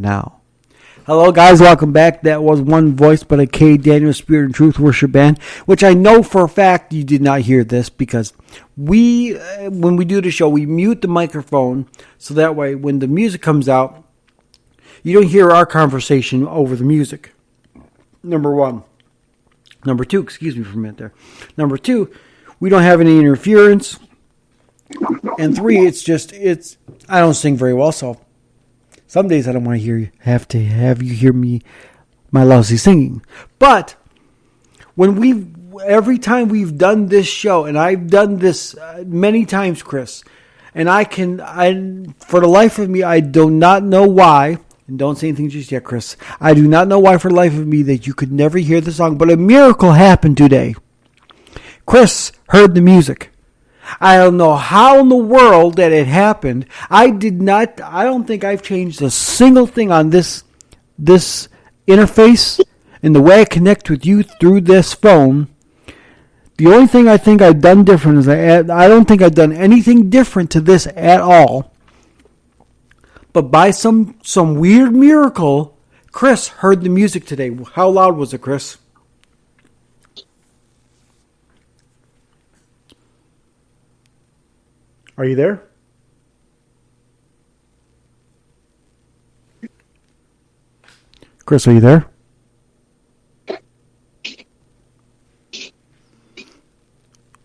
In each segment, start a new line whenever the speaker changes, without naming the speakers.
now. Hello, guys. Welcome back. That was One Voice by the K. Daniel Spirit and Truth Worship Band, which I know for a fact you did not hear this because when we do the show, we mute the microphone so that way when the music comes out, you don't hear our conversation over the music. Number one. Number two, excuse me for a minute there. Number two, we don't have any interference. And three, I don't sing very well, so some days I don't want to have you hear my lousy singing. But every time we've done this show, and I've done this many times, Chris, and for the life of me, I do not know why, and don't say anything just yet, Chris, I do not know why for the life of me that you could never hear the song, but a miracle happened today. Chris heard the music. I don't know how in the world that it happened. I don't think I've changed a single thing on this interface and the way I connect with you through this phone. The only thing I think I've done different is I don't think I've done anything different to this at all. But by some weird miracle, Chris heard the music today. How loud was it, Chris? Are you there? Chris, are you there?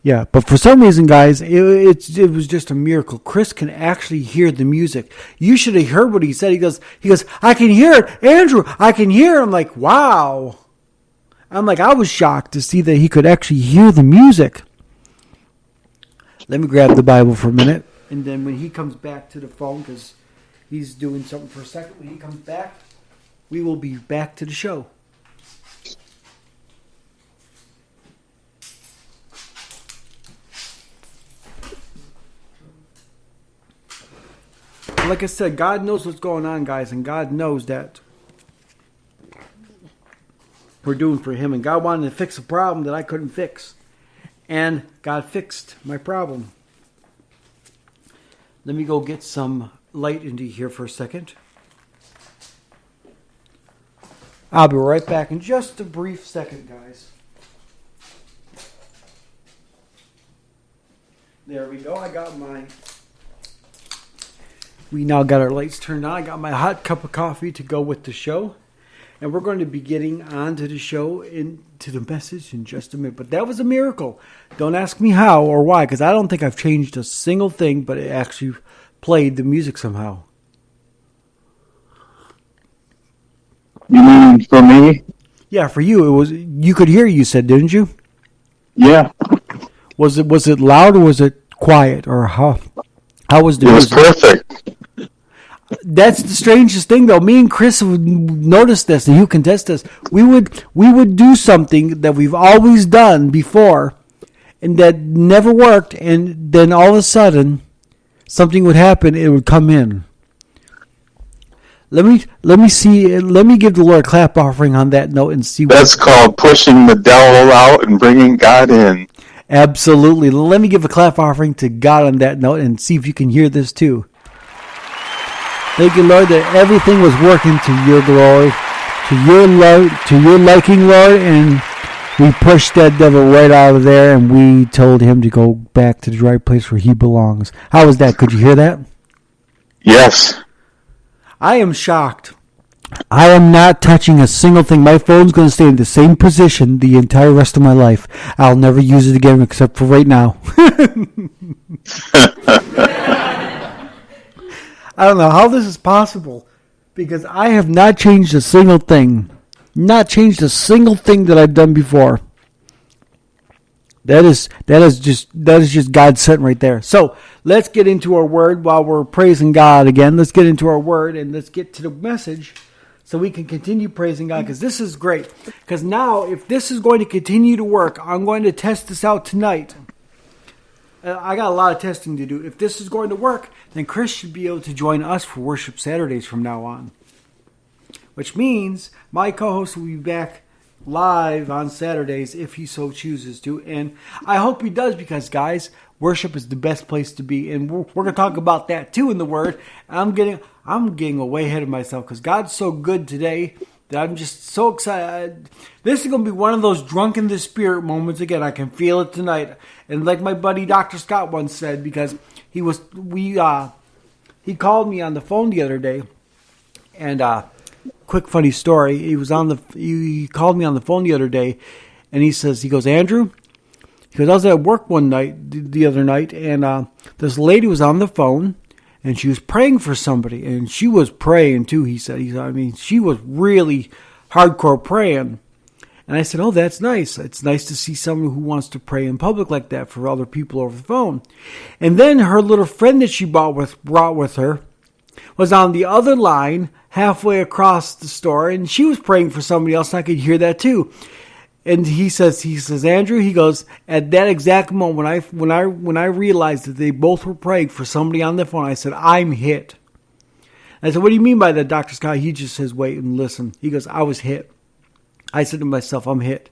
Yeah, but for some reason, guys, it was just a miracle. Chris can actually hear the music. You should have heard what he said. He goes, I can hear it. Andrew, I can hear it. I'm like, wow. I was shocked to see that he could actually hear the music. Let me grab the Bible for a minute. And then when he comes back to the phone, because he's doing something for a second, when he comes back, we will be back to the show. Like I said, God knows what's going on, guys, and God knows that we're doing for Him. And God wanted to fix a problem that I couldn't fix. And God fixed my problem. Let me go get some light into here for a second. I'll be right back in just a brief second, guys. There we go. We now got our lights turned on. I got my hot cup of coffee to go with the show. And we're going to be getting on to the show, into the message in just a minute. But that was a miracle. Don't ask me how or why, because I don't think I've changed a single thing, but it actually played the music somehow.
You mean for me?
Yeah, for you. You could hear, you said, didn't you?
Yeah.
Was it loud or was it quiet? Or how was the music?
It was perfect.
That's the strangest thing, though. Me and Chris would notice this, and you can test this. We would do something that we've always done before, and that never worked. And then all of a sudden, something would happen. It would come in. Let me see. Let me give the Lord a clap offering on that note and see.
That's called pushing the devil out and bringing God in.
Absolutely. Let me give a clap offering to God on that note and see if you can hear this too. Thank you, Lord, that everything was working to your glory, to your liking, Lord, and we pushed that devil right out of there, and we told him to go back to the right place where he belongs. How was that? Could you hear that?
Yes.
I am shocked. I am not touching a single thing. My phone's going to stay in the same position the entire rest of my life. I'll never use it again except for right now. I don't know how this is possible because I have not changed a single thing. Not changed a single thing that I've done before. That is just God sent right there. So let's get into our word while we're praising God again. Let's get into our word and let's get to the message so we can continue praising God because this is great. Because now if this is going to continue to work, I'm going to test this out tonight. I got a lot of testing to do. If this is going to work, then Chris should be able to join us for Worship Saturdays from now on. Which means my co-host will be back live on Saturdays if he so chooses to. And I hope he does because, guys, Worship is the best place to be, and we're going to talk about that too in the Word. I'm getting way ahead of myself because God's so good today that I'm just so excited. This is going to be one of those drunk in the Spirit moments again. I can feel it tonight, and like my buddy Dr. Scott once said, because he called me on the phone the other day, and quick funny story. He called me on the phone the other day, and he goes, Andrew. Because I was at work one night, the other night, and this lady was on the phone, and she was praying for somebody, and she was praying too, he said. She was really hardcore praying. And I said, oh, that's nice. It's nice to see someone who wants to pray in public like that for other people over the phone. And then her little friend that she brought with her was on the other line halfway across the store, and she was praying for somebody else, and I could hear that too. And he says, Andrew, he goes, at that exact moment, when I realized that they both were praying for somebody on the phone, I said, I'm hit. I said, what do you mean by that, Dr. Scott? He just says, wait and listen. He goes, I was hit. I said to myself, I'm hit.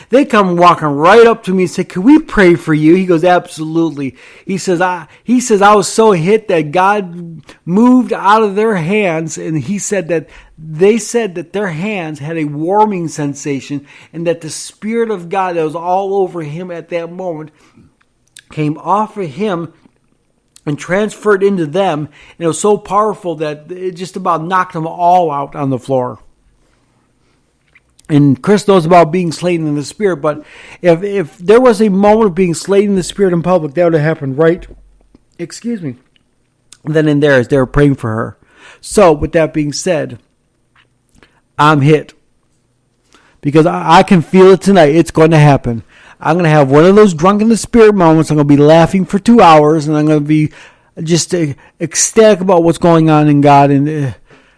They come walking right up to me and say, can we pray for you? He goes, absolutely. He says, I was so hit that God moved out of their hands, and he said that they said that their hands had a warming sensation, and that the Spirit of God that was all over him at that moment came off of him and transferred into them, and it was so powerful that it just about knocked them all out on the floor. And Chris knows about being slain in the Spirit, but if there was a moment of being slain in the Spirit in public, that would have happened then and there as they were praying for her. So, with that being said, I'm hit. Because I can feel it tonight. It's going to happen. I'm going to have one of those drunk in the Spirit moments. I'm going to be laughing for 2 hours, and I'm going to be just ecstatic about what's going on in God, and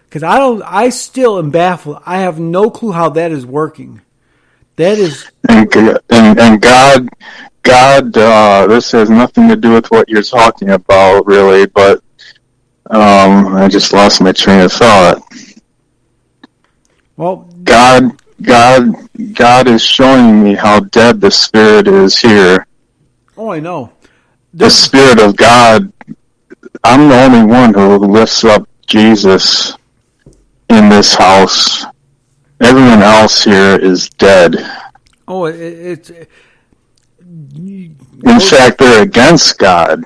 because I still am baffled. I have no clue how that is working. That is,
and God. This has nothing to do with what you're talking about, really. But I just lost my train of thought.
Well,
God is showing me how dead the Spirit is here.
Oh, I know.
The Spirit of God. I'm the only one who lifts up Jesus in this house. Everyone else here is dead.
Oh,
in fact, they're against God.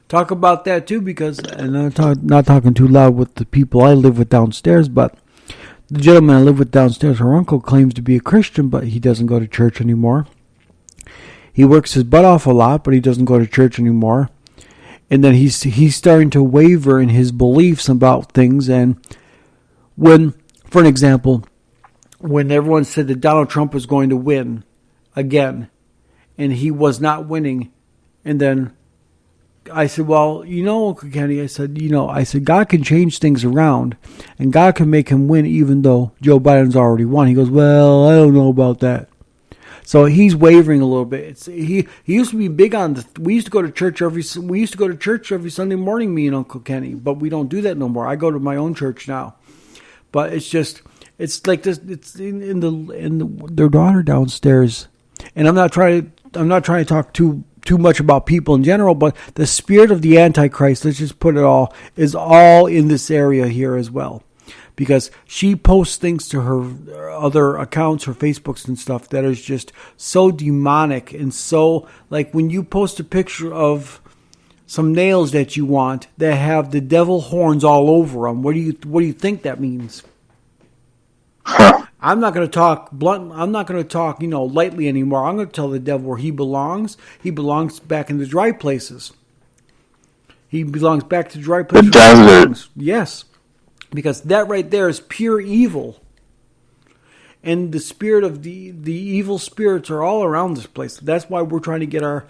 Talk about that too, because, and I'm not talking too loud with the people I live with downstairs, but the gentleman I live with downstairs, her uncle claims to be a Christian, but he doesn't go to church anymore. He works his butt off a lot, but he doesn't go to church anymore. And then he's starting to waver in his beliefs about things. And when, for an example, when everyone said that Donald Trump was going to win again, and he was not winning, and then I said, well, Uncle Kenny, I said, God can change things around, and God can make him win even though Joe Biden's already won. He goes, well, I don't know about that. So he's wavering a little bit. He used to be big on we used to go to church every Sunday morning, me and Uncle Kenny, but we don't do that no more. I go to my own church now. But it's like this. It's in their daughter downstairs, and I'm not trying to talk too much about people in general, but the spirit of the Antichrist, let's just put it all, is all in this area here as well. Because she posts things to her other accounts, her Facebooks and stuff, that is just so demonic, and so, like, when you post a picture of some nails that you want that have the devil horns all over them, what do you think that means?
Huh.
I'm not going to talk blunt. I'm not going to talk, lightly anymore. I'm going to tell the devil where he belongs. He belongs back in the dry places. He belongs back to dry places.
The desert.
Yes. Because that right there is pure evil. And the spirit of the evil spirits are all around this place. That's why we're trying to get our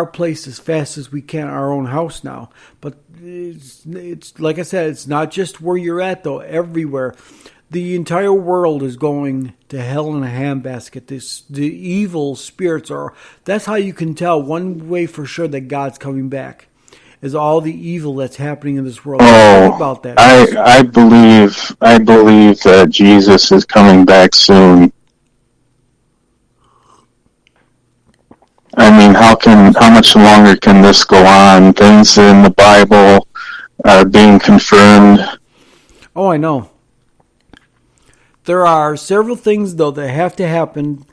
place as fast as we can, our own house now. But it's like I said, it's not just where you're at, though. Everywhere. The entire world is going to hell in a handbasket. The evil spirits are. That's how you can tell one way for sure that God's coming back. Is all the evil that's happening in this world. Think about that.
I believe that Jesus is coming back soon. I mean, how can how much longer can this go on? Things in the Bible are being confirmed.
Oh, I know. There are several things, though, that have to happen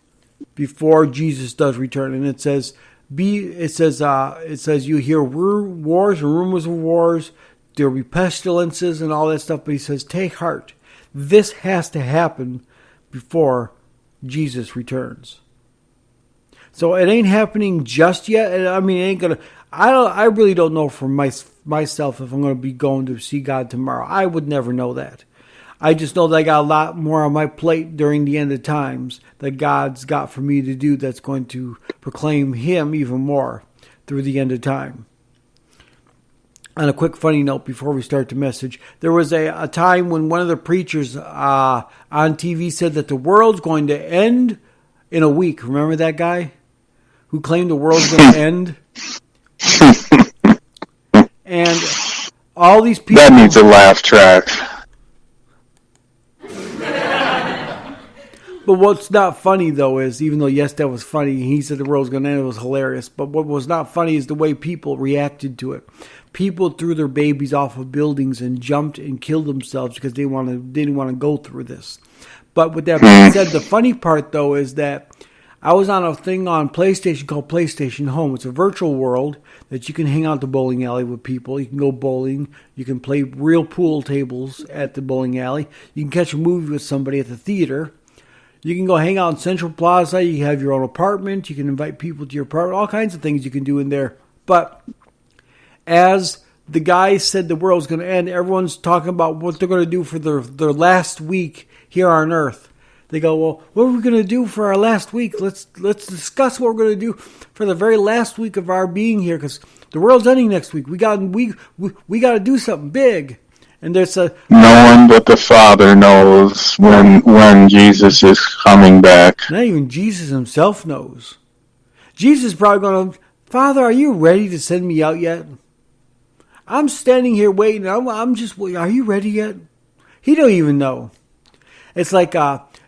before Jesus does return. And it says, you hear wars and rumors of wars. There will be pestilences and all that stuff. But he says, take heart. This has to happen before Jesus returns. So it ain't happening just yet. I mean, it ain't gonna. I really don't know for myself if I'm going to be going to see God tomorrow. I would never know that. I just know that I got a lot more on my plate during the end of times that God's got for me to do. That's going to proclaim Him even more through the end of time. On a quick funny note before we start the message, there was a time when one of the preachers on TV said that the world's going to end in a week. Remember that guy who claimed the world's going to end? And all these people...
That needs a laugh track.
But what's not funny, though, is even though, yes, that was funny, he said the world's going to end, it was hilarious. But what was not funny is the way people reacted to it. People threw their babies off of buildings and jumped and killed themselves because they didn't want to go through this. But with that being said, the funny part, though, is that I was on a thing on PlayStation called PlayStation Home. It's a virtual world that you can hang out at the bowling alley with people. You can go bowling. You can play real pool tables at the bowling alley. You can catch a movie with somebody at the theater. You can go hang out in Central Plaza. You have your own apartment. You can invite people to your apartment. All kinds of things you can do in there. But as the guy said the world's going to end, everyone's talking about what they're going to do for their last week here on Earth. They go, well, what are we going to do for our last week? Let's discuss what we're going to do for the very last week of our being here, because the world's ending next week. We got to do something big. And there's no
one but the Father knows when Jesus is coming back.
Not even Jesus himself knows. Jesus is probably going to, Father, are you ready to send me out yet? I'm standing here waiting. I'm just waiting. Are you ready yet? He don't even know. It's like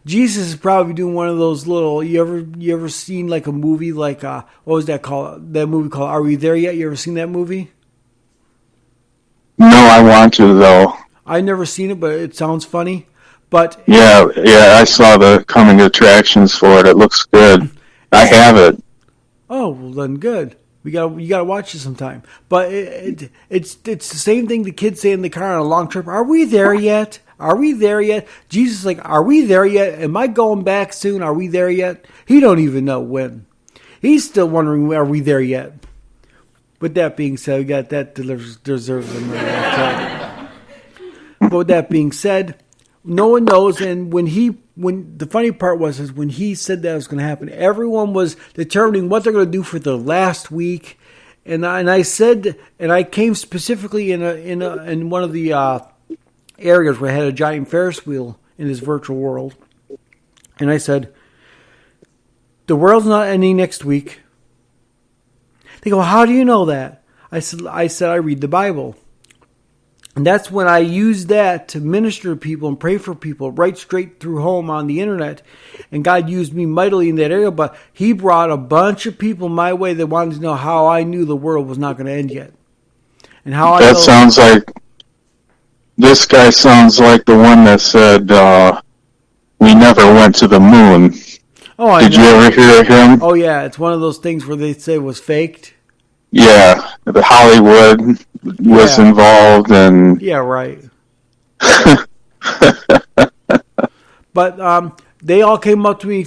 Jesus is probably doing one of those little. You ever seen like a movie like what was that called? That movie called Are We There Yet? You ever seen that movie?
No, I want to though.
I never seen it, but it sounds funny. But
yeah, I saw the coming attractions for it. It looks good. I have it.
Oh, well then good. You gotta watch it sometime. But it's the same thing the kids say in the car on a long trip. Are we there yet? Are we there yet? Jesus is like, are we there yet? Am I going back soon? Are we there yet? He don't even know when. He's still wondering, are we there yet? With that being said, we got that deserves another laugh. But with that being said, no one knows. And when the funny part was is when he said that was going to happen, everyone was determining what they're going to do for the last week. And I said, and I came specifically in one of the areas where I had a giant Ferris wheel in this virtual world. And I said, the world's not ending next week. They go, how do you know that? I said, I read the Bible. And that's when I use that to minister to people and pray for people right straight through home on the internet. And God used me mightily in that area, but He brought a bunch of people my way that wanted to know how I knew the world was not going to end yet. And how I know.
Sounds like, this guy sounds like the one that said, we never went to the moon.
Oh, I
Did
know.
you ever hear him?
Oh, yeah. It's one of those things where they say it was faked.
Yeah. The Hollywood was involved and...
Yeah, right. But they all came up to me